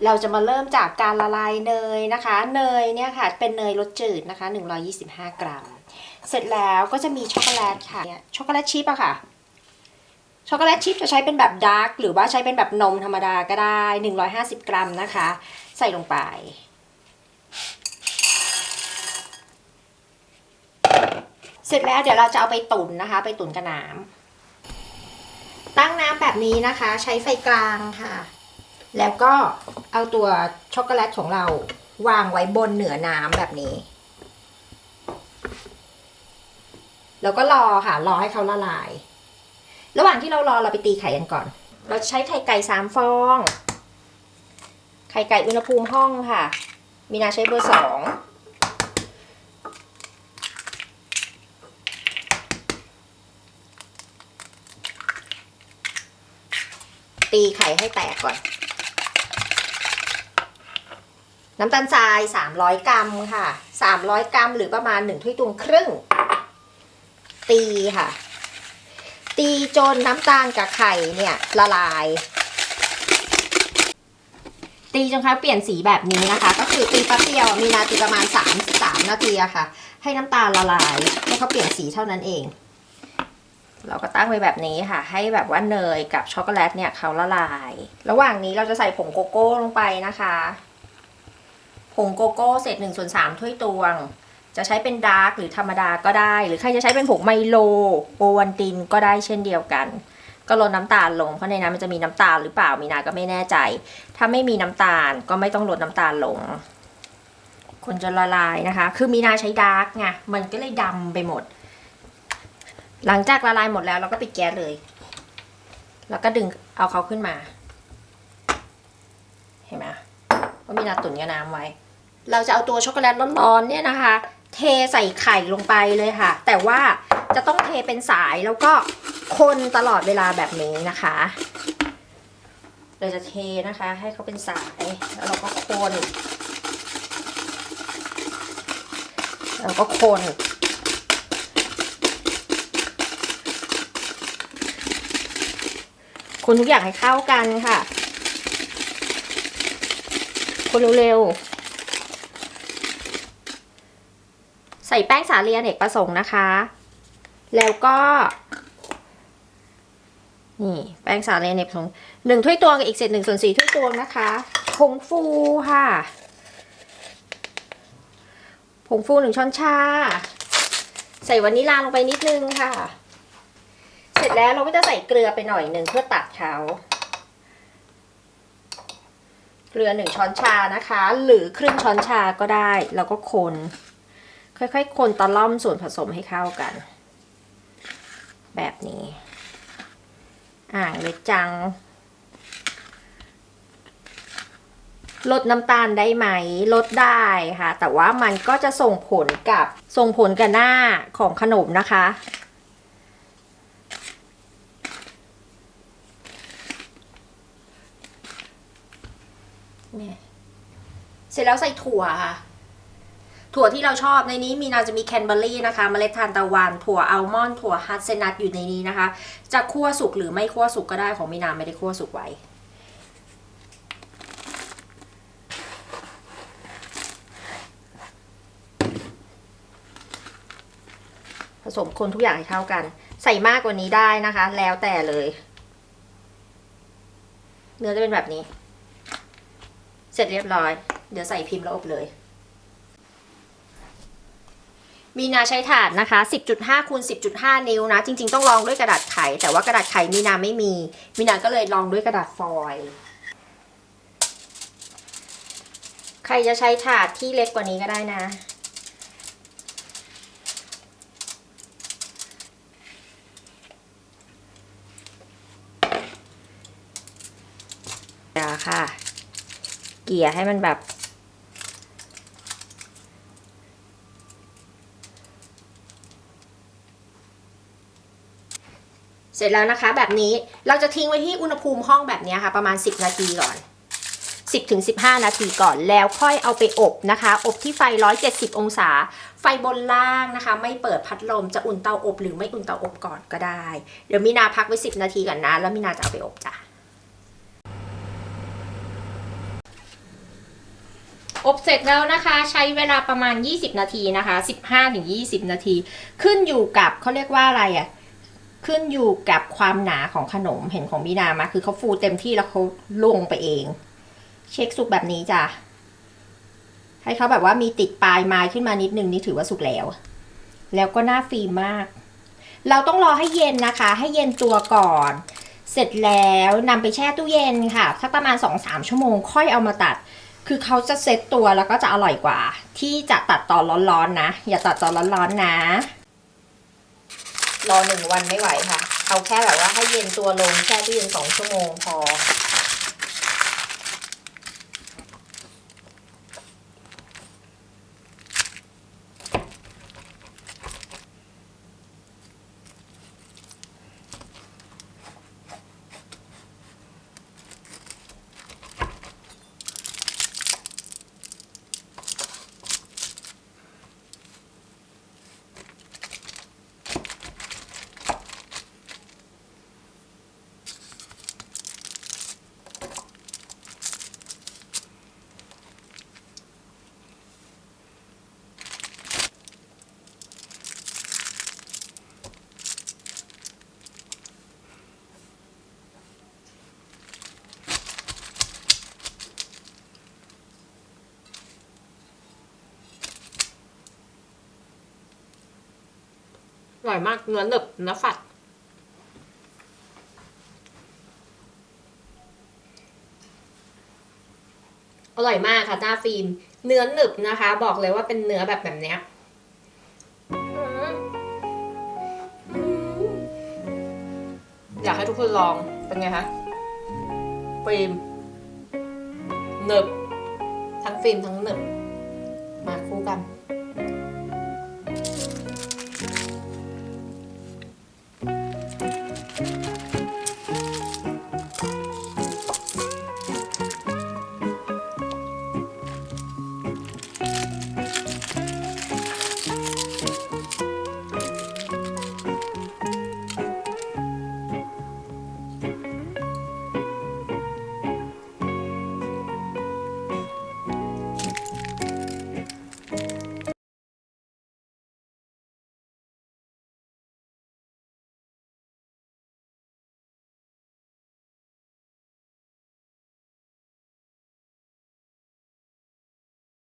เราจะมาเริ่มจากการละลายเนยนะคะเนยเนี่ยค่ะเป็นเนยรสจืดนะคะ125 กรัมเสร็จแล้วก็จะมีช็อกโกแลตค่ะช็อกโกแลตชิพอะค่ะช็อกโกแลตชิพจะใช้เป็นแบบดาร์กหรือว่าใช้เป็นแบบนมธรรมดาก็ได้150 กรัมนะคะใส่ลงไปเสร็จแล้วเดี๋ยวเราจะเอาไปตุ๋นนะคะไปตุ๋นกับน้ำตั้งน้ำแบบนี้นะคะใช้ไฟกลางค่ะแล้วก็เอาตัวช็อกโกแลตของเราวางไว้บนเหนือน้ำแบบนี้แล้วก็รอค่ะรอให้เขาละลายระหว่างที่เรารอเราไปตีไข่กันก่อนเราใช้ไข่ไก่3 ฟองไข่ไก่อุณหภูมิห้องค่ะมีนาใช้เบอร์ 2ตีไข่ให้แตกก่อนน้ำตาลทราย300 กรัมค่ะ300 กรัมหรือประมาณ1 ถ้วยตวงครึ่งตีค่ะตีจนน้ำตาลกับไข่เนี่ยละลายตีจนเขาเปลี่ยนสีแบบนี้นะคะก็คือตีแป๊บเดียวมีนาตีประมาณ3 นาทีอะค่ะให้น้ำตาลละลายให้เขาเปลี่ยนสีเท่านั้นเองเราก็ตั้งไว้แบบนี้ค่ะให้แบบว่าเนยกับช็อกโกแลตเนี่ยเขาละลายระหว่างนี้เราจะใส่ผงโกโก้ลงไปนะคะผงโกโก้เศษ1/3 ถ้วยตวงจะใช้เป็นดาร์กหรือธรรมดาก็ได้หรือใครจะใช้เป็นผงไมโลโอวัลตินก็ได้เช่นเดียวกันก็ลดน้ำตาลลงเพราะในนั้นมันจะมีน้ำตาลหรือเปล่ามีนาก็ไม่แน่ใจถ้าไม่มีน้ำตาลก็ไม่ต้องลดน้ำตาลลงคนจะละลายนะคะคือมีนาใช้ดาร์กไงมันก็เลยดำไปหมดหลังจากละลายหมดแล้วเราก็ปิดแก๊สเลยแล้วก็ดึงเอาเขาขึ้นมาเห็นไหมเพราะมีนาตุ๋นกับน้ำไว้เราจะเอาตัวช็อกโกแลตร้อนๆเนี่ยนะคะเทใส่ไข่ลงไปเลยค่ะแต่ว่าจะต้องเทเป็นสายแล้วก็คนตลอดเวลาแบบนี้นะคะเราจะเทนะคะให้เขาเป็นสายแล้วเราก็คนแล้วก็คนคนทุกอย่างให้เข้ากันค่ะคนเร็วๆใส่แป้งสาลีอเนกประสงค์นะคะแล้วก็นี่แป้งสาลีอเนกประสงค์1 ถ้วยตวงกับอีกเศษ1/4 ถ้วยตวงนะคะผงฟูค่ะผงฟู1 ช้อนชาใส่วานิลลาลงไปนิดนึงค่ะเสร็จแล้วเราก็จะใส่เกลือไปหน่อยหนึ่งเพื่อตัดเขาเกลือ1 ช้อนชานะคะหรือครึ่งช้อนชาก็ได้แล้วก็คนค่อยๆคนตะล่อมส่วนผสมให้เข้ากันแบบนี้อ่างเล็กจังลดน้ำตาลได้ไหมลดได้ค่ะแต่ว่ามันก็จะส่งผลกับหน้าของขนมนะคะเนี่ยเสร็จแล้วใส่ถั่วค่ะถั่วที่เราชอบในนี้มีนาจะมีแคนเบอร์รี่นะคะเมล็ดทานตะวันถั่วอัลมอนด์ถั่วฮัตเซนัทอยู่ในนี้นะคะจะคั่วสุกหรือไม่คั่วสุกก็ได้ของมีนาไม่ได้คั่วสุกไว้ผสมคนทุกอย่างให้เข้ากันใส่มากกว่านี้ได้นะคะแล้วแต่เลยเนื้อจะเป็นแบบนี้เสร็จเรียบร้อยเดี๋ยวใส่พิมพ์แล้วอบเลยมีนาใช้ถาดนะคะ 10.5 คูณ 10.5 นิ้วนะจริงๆต้องรองด้วยกระดาษไขแต่ว่ากระดาษไขมีนาไม่มีมีนาก็เลยรองด้วยกระดาษฟอยล์ใครจะใช้ถาดที่เล็กกว่านี้ก็ได้นะค่ะเกี่ยให้มันแบบเสร็จแล้วนะคะแบบนี้เราจะทิ้งไว้ที่อุณหภูมิห้องแบบนี้ค่ะประมาณ10 นาทีก่อน10 ถึง 15 นาทีก่อนแล้วค่อยเอาไปอบนะคะอบที่ไฟ170 องศาไฟบนล่างนะคะไม่เปิดพัดลมจะอุ่นเตาอบหรือไม่อุ่นเตาอบก่อนก็ได้เดี๋ยวมีนาพักไว้10 นาทีก่อนนะแล้วมีนาจะเอาไปอบจ้ะ อบเสร็จแล้วนะคะใช้เวลาประมาณ20นาทีนะคะ15-20นาทีขึ้นอยู่กับเขาเรียกว่าอะไรอ่ะขึ้นอยู่กับความหนาของขนมเห็นของมีนามาคือเขาฟูเต็มที่แล้วเขาลงไปเองเช็คสุกแบบนี้จ้ะให้เขาแบบว่ามีติดปลายไม้ขึ้นมานิดนึงนี่ถือว่าสุกแล้วก็น่าฟิล์มมากเราต้องรอให้เย็นนะคะให้เย็นตัวก่อนเสร็จแล้วนำไปแช่ตู้เย็นค่ะสักประมาณ 2-3 ชั่วโมงค่อยเอามาตัดคือเขาจะเซ็ตตัวแล้วก็จะอร่อยกว่าที่จะตัดตอนร้อนๆนะอย่าตัดตอนร้อนๆนะรอ1 วันไม่ไหวค่ะเอาแค่แบบว่าให้เย็นตัวลงแช่ตู้เย็น2 ชั่วโมงพออร่อยมากเนื้อหนึบเนื้อฝัดอร่อยมากค่ะหน้าฟิล์มเนื้อหนึบนะคะบอกเลยว่าเป็นเนื้อแบบเนี้ยอยากให้ทุกคนลองเป็นไงคะฟิล์มหนึบทั้งฟิล์มทั้งหนึบมาคู่กัน